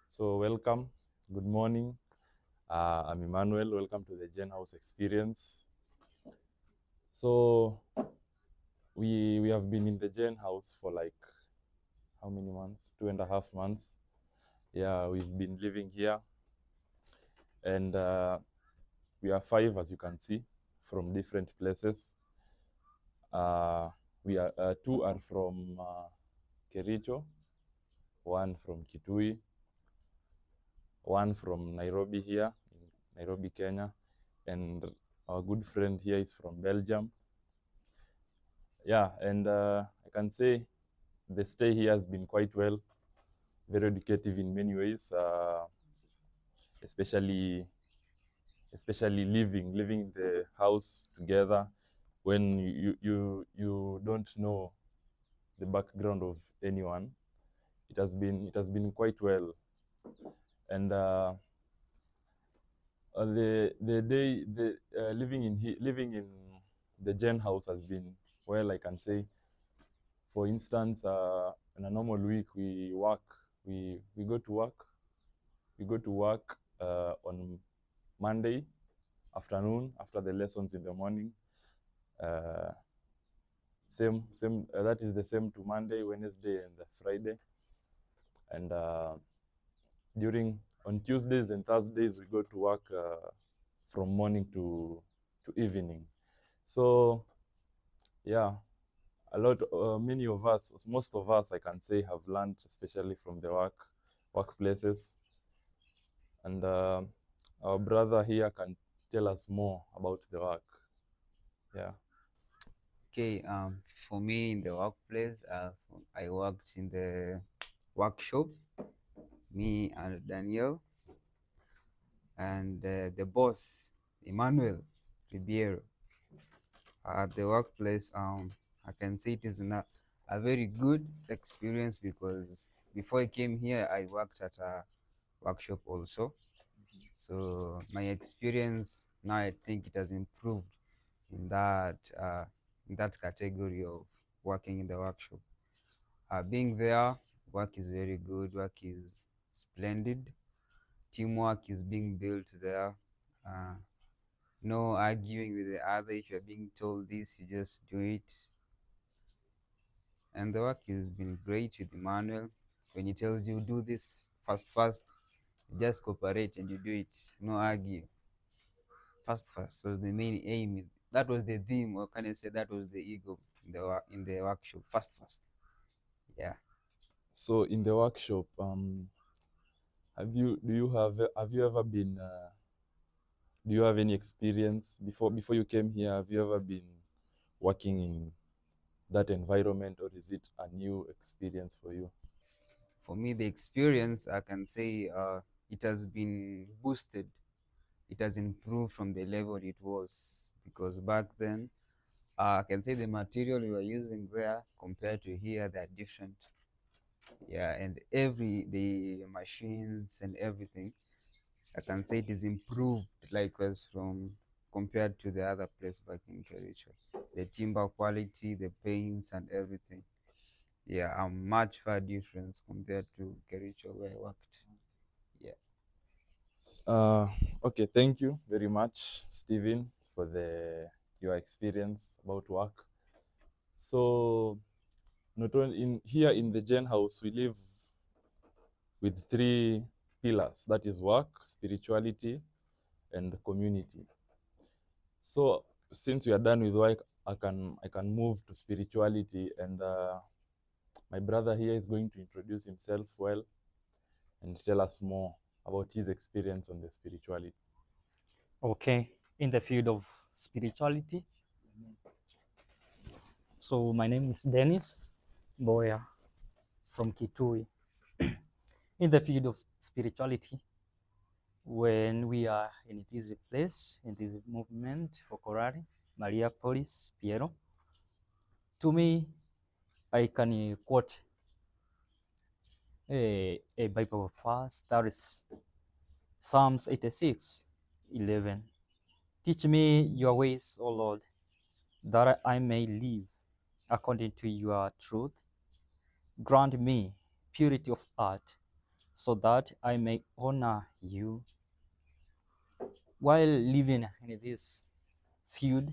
So welcome, good morning. I'm Emmanuel. Welcome to the Gen House experience. So we have been in the Gen House for like how many months? 2.5 months. Yeah, we've been living here, and we are 5, as you can see, from different places. We are 2 are from Kericho, 1 from Kitui, 1 from Nairobi here in Nairobi, Kenya, and our good friend here is from Belgium. Yeah, and I can say the stay here has been quite well, very educative in many ways, especially living in the house together when you don't know the background of anyone. It has been quite well, and living in the Gen house has been well, I can say. For instance, in a normal week, we work. We go to work. We go to work on Monday afternoon after the lessons in the morning. Uh, same. That is the same to Monday, Wednesday, and Friday. And during on Tuesdays and Thursdays, we go to work from morning to evening. So yeah, many of us, most of us, I can say, have learned, especially from the workplaces. And our brother here can tell us more about the work. Yeah. Okay, for me in the workplace, I worked in the workshop, me and Daniel, and the boss, Emmanuel Ribeiro. At the workplace, I can say it is a very good experience because before I came here, I worked at a workshop also. So my experience now, I think it has improved in that category of working in the workshop. Being there, work is very good, work is splendid, teamwork is being built there. Uh, no arguing with the other. If you're being told this, you just do it. And the work has been great with Emmanuel. When he tells you do this fast, you just cooperate and you do it. No argue. Fast was the main aim. That was the theme, or can I say that was the ego in the workshop. Fast. Yeah. So in the workshop, have you ever been? Do you have any experience before you came here? Have you ever been working in that environment, or is it a new experience for you? For me, the experience, I can say, it has been boosted. It has improved from the level it was, because back then, I can say the material we were using there compared to here, they're different. Yeah, and the machines and everything, I can say it is improved likewise from compared to the other place back in Kericho. The timber quality, the paints and everything. Yeah, a much far difference compared to Kericho where I worked. Yeah. Uh, okay, thank you very much, Stephen, for your experience about work. So, not only in the Gen House, we live with 3 pillars. That is work, spirituality, and community. So, since we are done with work, I can move to spirituality, and my brother here is going to introduce himself well and tell us more about his experience on the spirituality. Okay, in the field of spirituality. So my name is Dennis Boya from Kitui. In the field of spirituality, when we are in this place, in this movement for Korari, Maria Polis, Piero, to me, I can quote a Bible verse that is Psalms 86:11. Teach me your ways, O Lord, that I may live according to your truth. Grant me purity of heart, so that I may honor you. While living in this field,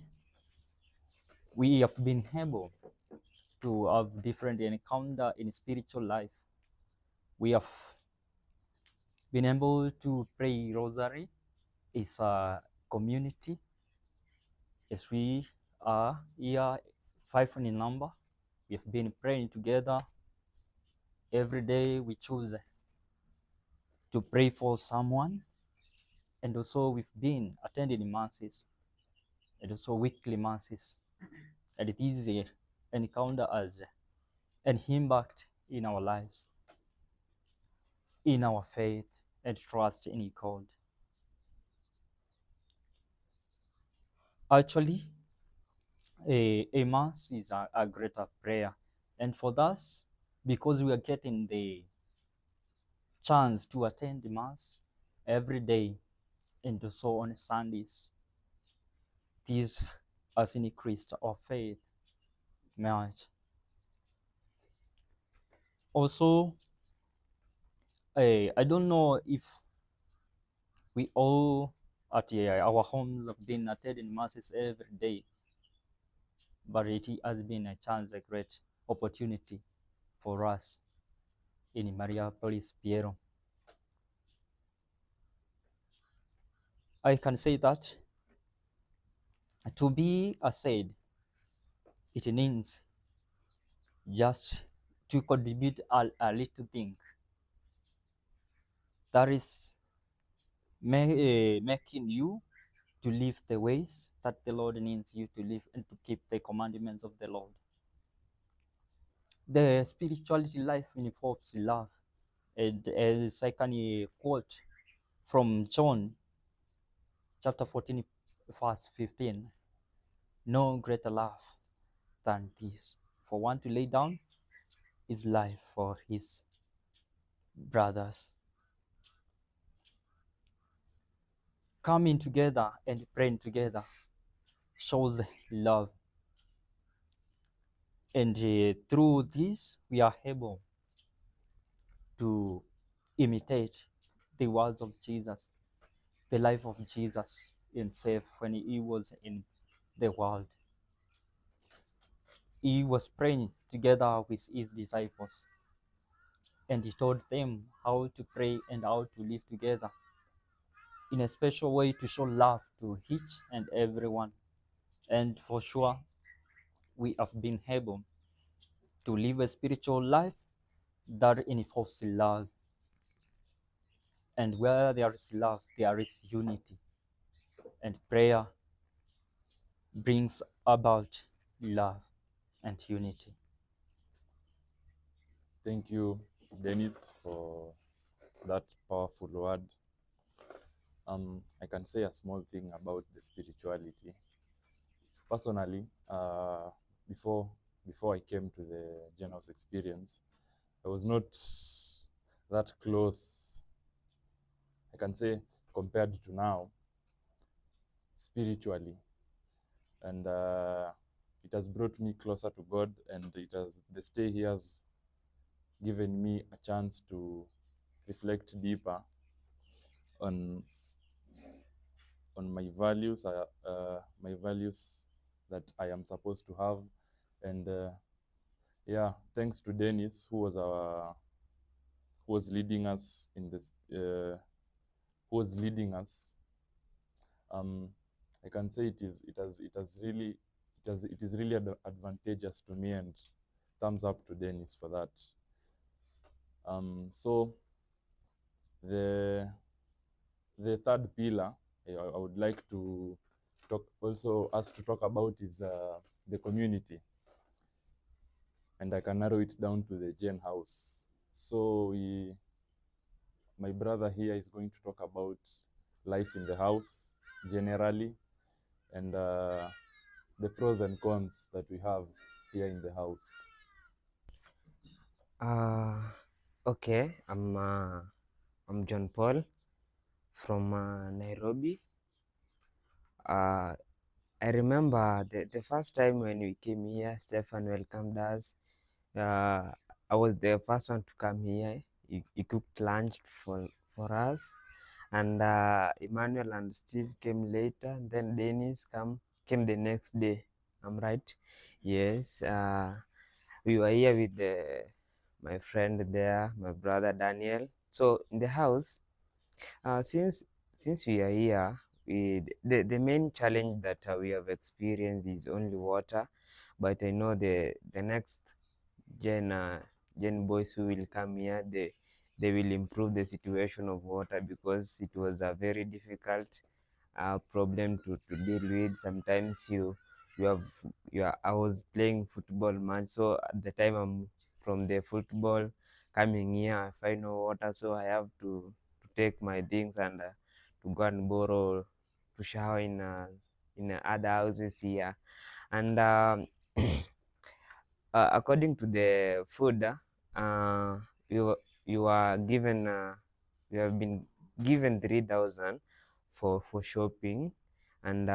we have been able to have different encounter in spiritual life. We have been able to pray rosary as a community, as we are here 5 in number. We have been praying together every day. We choose to pray for someone, and also we've been attending masses and also weekly masses, and it is a encounter as an impact in our lives, in our faith and trust in God. Actually, a mass is a greater prayer, and for us, because we are getting the chance to attend the mass every day and also on Sundays, this has increased our faith much. Also, I don't know if we all at our homes have been attending masses every day, but it has been a chance, a great opportunity for us in Mariapolis, Piero. I can say that to be a said, it means just to contribute a little thing that is making you to live the ways that the Lord needs you to live and to keep the commandments of the Lord. The spirituality life involves love. And as I can quote from John chapter 14, verse 15, no greater love than this, for one to lay down his life for his brothers. Coming together and praying together shows love. And through this, we are able to imitate the words of Jesus, the life of Jesus himself when he was in the world. He was praying together with his disciples, and he taught them how to pray and how to live together in a special way to show love to each and everyone. And for sure, we have been able to live a spiritual life that involves love. And where there is love, there is unity. And prayer brings about love and unity. Thank you, Dennis, for that powerful word. I can say a small thing about the spirituality. Personally, before I came to the Gen House experience, I was not that close, I can say, compared to now, spiritually. And it has brought me closer to God, and the stay here has given me a chance to reflect deeper on my values that I am supposed to have. And yeah, thanks to Dennis, who was leading us in this who was leading us. I can say it is really advantageous to me, and thumbs up to Dennis for that. So the third pillar I would like to talk about is the community, and I can narrow it down to the Gen House. So my brother here is going to talk about life in the house generally, and the pros and cons that we have here in the house. Okay, I'm John Paul from Nairobi. I remember the first time when we came here, Stefan welcomed us. I was the first one to come here. He cooked lunch for us, and Emmanuel and Steve came later, and then Dennis came the next day. I'm right? Yes. We were here with my friend there, my brother Daniel. So in the house, since we are here, the main challenge that we have experienced is only water. But I know the next gen gen boys who will come here, they will improve the situation of water, because it was a very difficult problem to deal with. Sometimes you have I was playing football match, so at the time I'm from the football coming here, I find no water, so I have to take my things and to go and borrow to shower in other houses here. And according to the food, you you are given you have been given 3,000 for shopping. And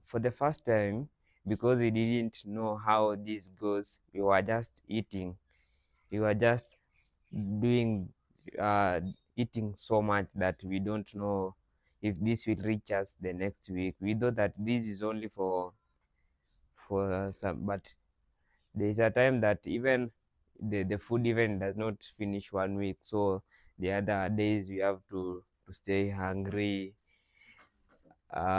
for the first time, because we didn't know how this goes, we were just eating. We were just doing eating so much that we don't know if this will reach us the next week. We thought that this is only for some, but there is a time that even the food even does not finish 1 week, so the other days we have to stay hungry.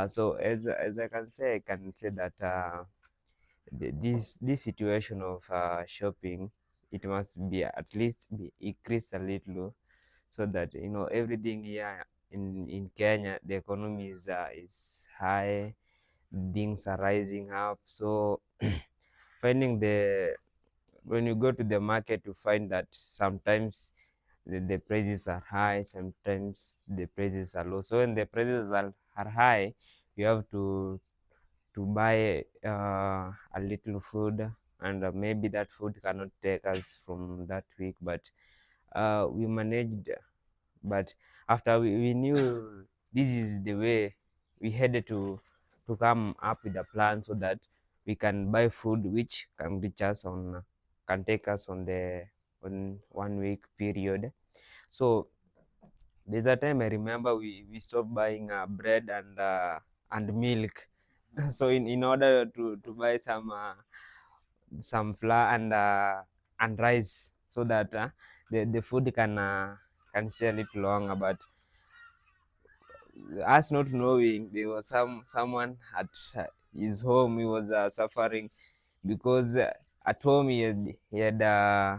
So as I can say, I can say that this situation of shopping, it must be at least be increased a little, so that everything here in Kenya, the economy is high, things are rising up. So finding when you go to the market, you find that sometimes the prices are high, sometimes the prices are low. So when the prices are high, you have to buy a little food, and maybe that food cannot take us from that week, but we managed. But after we knew this is the way, we had to come up with a plan, so that we can buy food which can reach us can take us on 1 week period. So there's a time I remember we stopped buying bread and milk. So in order to buy some flour and rice, so that the food can stay a little longer. But us not knowing, there was someone at his home, he was suffering, because at home he had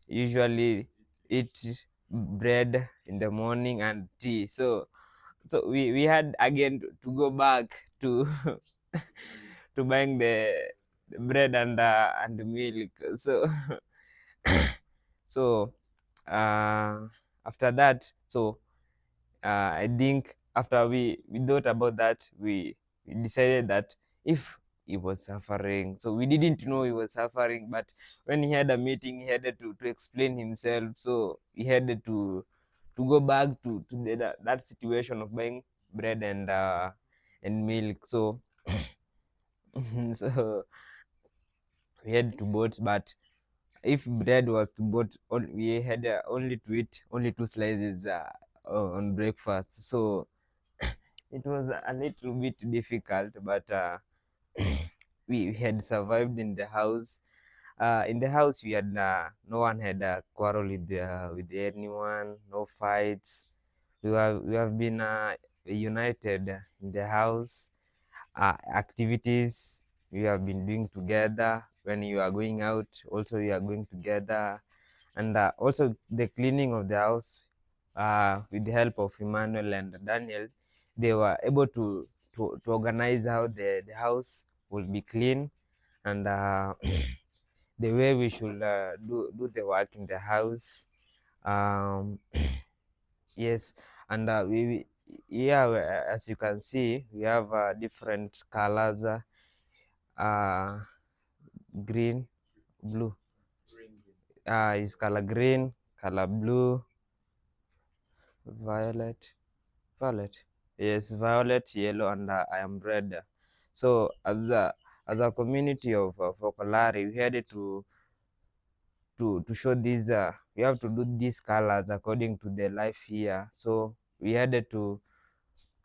usually eat bread in the morning and tea. So we had again to go back to to buying the bread and the milk. So so after that, so I think after we thought about that, we decided that if he was suffering, so we didn't know he was suffering, but when he had a meeting, he had to explain himself. So he had to go back to that situation of buying bread and milk. So so we had to bought, but if bread was to bought, we had only to eat only 2 slices on breakfast. So it was a little bit difficult, but we had survived in the house. In the house, we had no one had a quarrel with anyone, no fights. We have been united in the house. Activities we have been doing together. When you are going out, also you are going together. And also the cleaning of the house, with the help of Emmanuel and Daniel, they were able to organize how the house will be clean, and the way we should do the work in the house. um, yes. And yeah, as you can see, we have different colors, green, blue, is color green, color blue, violet, yes, violet, yellow, and I am red. So as a community of Fokolari, we had to show these we have to do these colors according to the life here. So we had to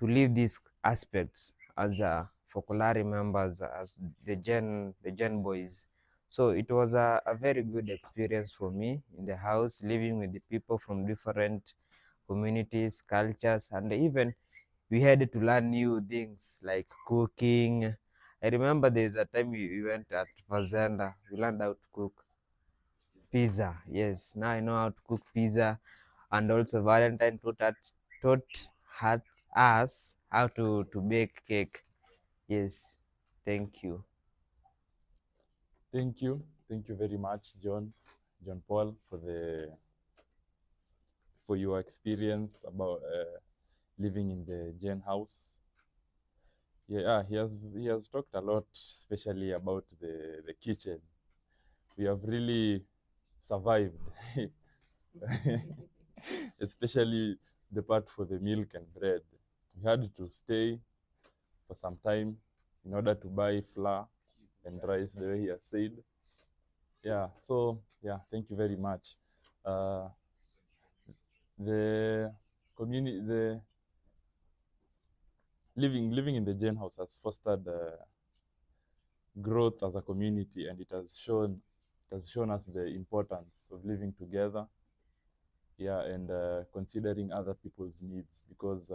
leave these aspects as folklore members, as the Gen boys. So it was a very good experience for me in the house, living with the people from different communities, cultures, and even we had to learn new things like cooking. I remember there's a time we went at Fazenda, we learned how to cook pizza. Yes, now I know how to cook pizza, and also Valentine taught us how to bake cake. Yes, thank you. Thank you. Thank you very much, John Paul, for your experience about living in the Gen house. Yeah, he has talked a lot, especially about the kitchen. We have really survived, especially the part for the milk and bread. We had to stay for some time in order to buy flour and rice, the way he has said. Yeah, so yeah, thank you very much. Uh, the community, the living in the Gen house has fostered growth as a community, and it has shown us the importance of living together. Yeah, and considering other people's needs, because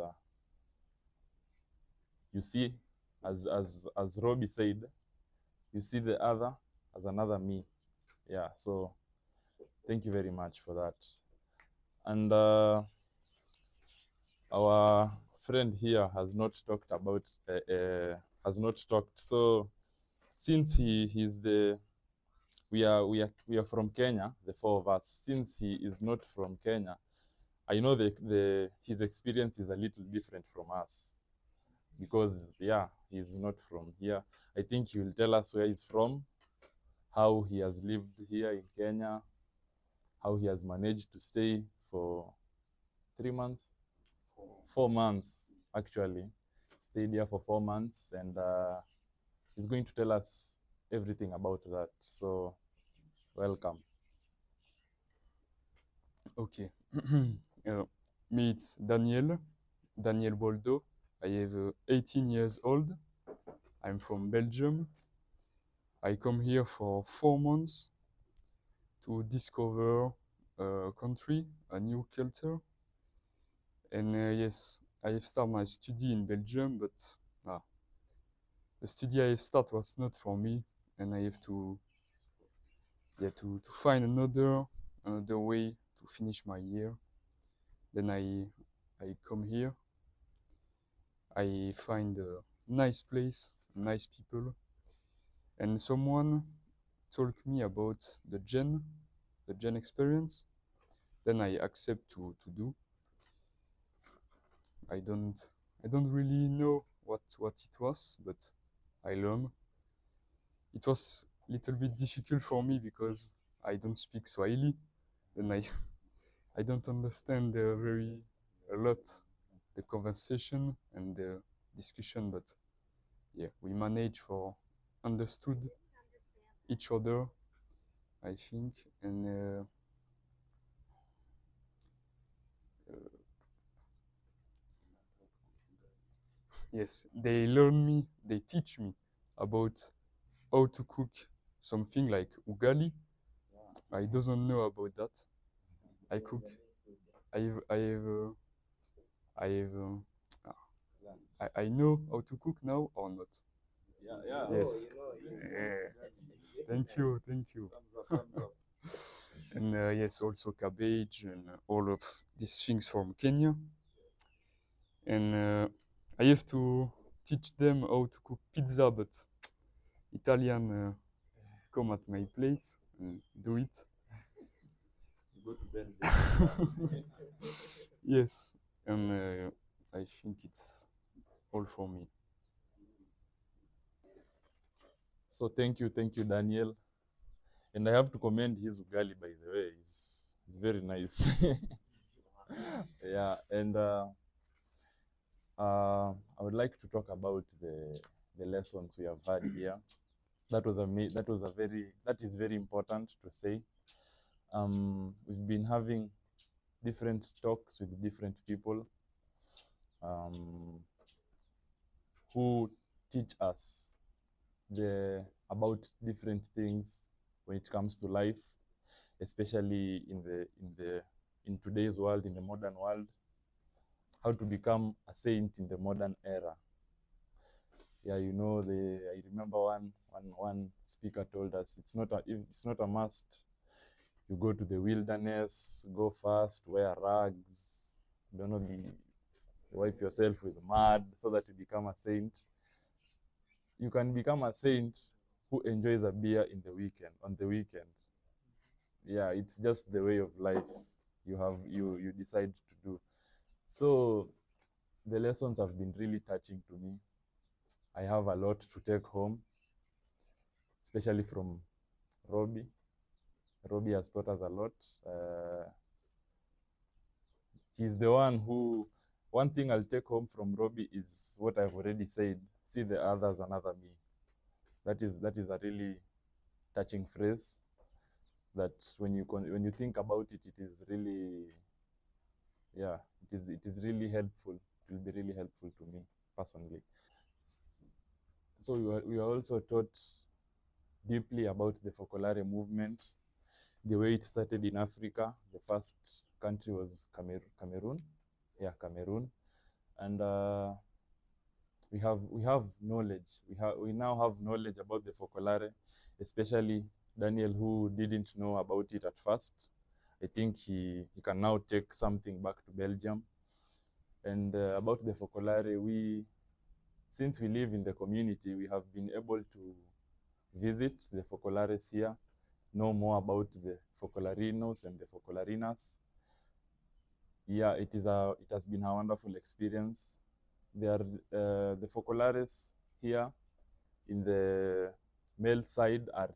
you see, as Robbie said, you see the other as another me. Yeah, so thank you very much for that. And our friend here has not talked about has not talked. So since he's the we are from Kenya, the four of us. Since he is not from Kenya, I know the his experience is a little different from us, because yeah, he's not from here. I think he will tell us where he's from, how he has lived here in Kenya, how he has managed to stay for 3 months, 4 months actually, stayed here for 4 months, and he's going to tell us everything about that. So welcome. Okay. Me, it's Daniel Boldo. I have 18 years old. I'm from Belgium. I come here for 4 months to discover a country, a new culture. And yes, I have started my study in Belgium, but the study I have started was not for me, and I have to find another way to finish my year. Then I come here. I find a nice place, nice people, and someone told me about the Gen experience. Then I accept to do. I don't I don't really know what it was, but I learn. It was a little bit difficult for me because I don't speak Swahili, and I don't understand very a lot the conversation and the discussion, but yeah, we managed for understood each other, I think, and yes, they teach me about how to cook something like ugali. I doesn't know about that. I cook. I have. I have. I have. I know how to cook now or not. Yes. Yeah. Thank you. Thank you. And yes, also cabbage and all of these things from Kenya. And I have to teach them how to cook pizza, but Italian come at my place and do it. Go to bed. Yes, and I think it's all for me. So thank you, Daniel. And I have to commend his ugali, by the way. It's very nice. Yeah, and I would like to talk about the lessons we have had here. That is very important to say. We've been having different talks with different people who teach us about different things when it comes to life, especially in today's world, in the modern world, how to become a saint in the modern era. Yeah, you know, I remember one speaker told us it's not a must. You go to the wilderness, go fast, wear rags, don't know, wipe yourself with mud so that you become a saint. You can become a saint who enjoys a beer on the weekend. Yeah, it's just the way of life you decide to do. So the lessons have been really touching to me. I have a lot to take home, especially from Robbie. Robbie has taught us a lot. He's the one thing I'll take home from Robbie is what I've already said: see the others another me. That is a really touching phrase that when you think about it, it is really, yeah, it is really helpful. It will be really helpful to me personally. So we are also taught deeply about the Focolare movement, the way it started in Africa. The first country was Cameroon. Yeah, Cameroon. And we have knowledge. We now have knowledge about the Focolare, especially Daniel, who didn't know about it at first. I think he can now take something back to Belgium. And about the Focolare, since we live in the community, we have been able to visit the Focolares here, know more about the Focolarinos and the Focolarinas. Yeah, it has been a wonderful experience. The Focolares here in the male side are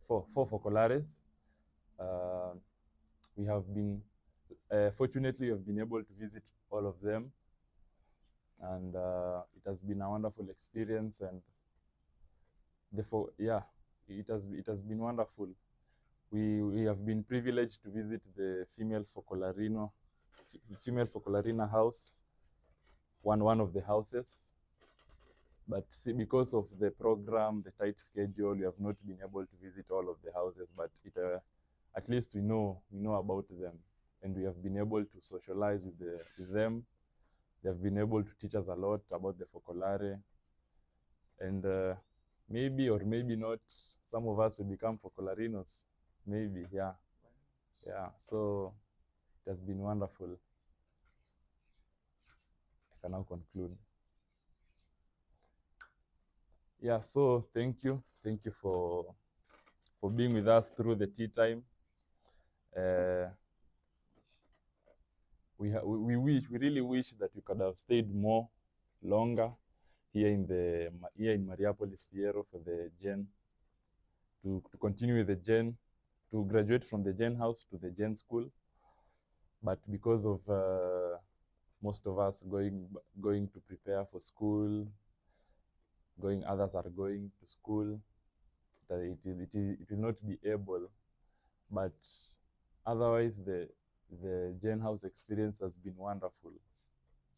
four Focolares. We have been fortunately, we have been able to visit all of them, and it has been a wonderful experience. And it has been wonderful. We have been privileged to visit the female Focolarina house, one of the houses. But see, because of the program, the tight schedule, we have not been able to visit all of the houses. But at least we know about them, and we have been able to socialize with them. They have been able to teach us a lot about the Focolare, and maybe or maybe not, some of us will become Focolarinos. Maybe, yeah. So it has been wonderful. I can now conclude. Yeah, so thank you for being with us through the tea time. We really wish that we could have stayed longer here in Mariapolis Fierro for the Gen, to continue with the Gen, to graduate from the Gen house to the Gen school. But because of most of us going to prepare for school, others are going to school, that it will not be able. But otherwise, the Gen house experience has been wonderful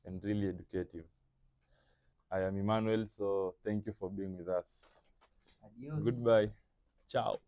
and really educative. I am Emmanuel, so thank you for being with us. Adios. Goodbye. Ciao.